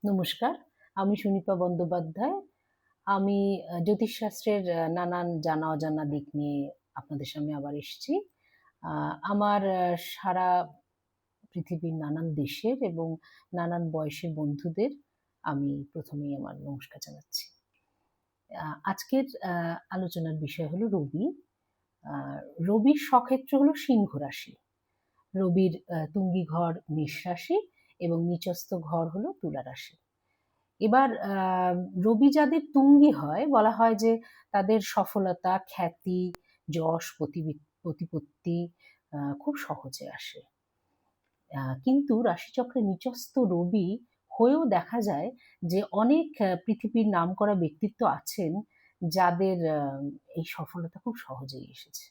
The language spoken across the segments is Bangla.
নমস্কার, আমি সুনিপা বন্দ্যোপাধ্যায়। আমি জ্যোতিষশাস্ত্রের নানান জানা অজানা দিক নিয়ে আপনাদের সামনে আবার এসেছি। আমার সারা পৃথিবীর নানান দেশের এবং নানান বয়সের বন্ধুদের আমি প্রথমেই আমার নমস্কার জানাচ্ছি। আজকের আলোচনার বিষয় হলো রবি। রবির স্বক্ষেত্র হলো সিংহ রাশি। রবির তুঙ্গি ঘর মেষ রাশি এবং নিচস্থ ঘর হলো তুলা রাশি। এবার রবি যাদের তুঙ্গি হয়, বলা হয় যে তাদের সফলতা, খ্যাতি, যশ, প্রতিপত্তি খুব সহজে আসে। কিন্তু রাশিচক্রে নিচস্থ রবি হয়েও দেখা যায় যে অনেক পৃথিবীর নামকরা ব্যক্তিত্ব আছেন যাদের এই সফলতা খুব সহজেই এসেছে।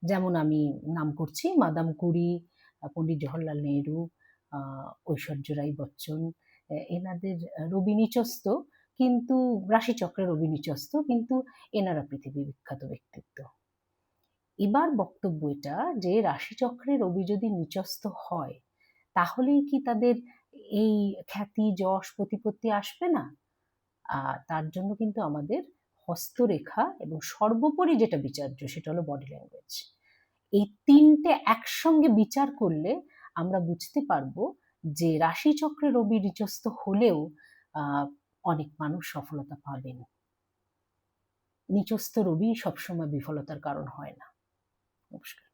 যেমন আমি নাম করছি মাদাম কুরি, পণ্ডিত জওহরলাল নেহরু, ঐশ্বর্য রাই বচ্চন। এনাদের রবি নিচস্থ, কিন্তু রাশিচক্রে রবি নিচস্থ, কিন্তু এনারা পৃথিবী বিখ্যাত ব্যক্তিত্ব। এবার বক্তব্য এটা যে রাশিচক্রে রবি যদি নিচস্থ হয় তাহলেই কি তাদের এই খ্যাতি, যশ, প্রতিপত্তি আসবে না? তার জন্য কিন্তু আমাদের হস্তরেখা এবং সর্বোপরি যেটা বিচার্য সেটা হলো বডি ল্যাঙ্গুয়েজ। এই তিনটে একসঙ্গে বিচার করলে আমরা বুঝতে পারবো যে রাশিচক্রে রবি নিচস্থ হলেও অনেক মানুষ সফলতা পাবেন। নিচস্থ রবি সবসময় বিফলতার কারণ হয় না। নমস্কার।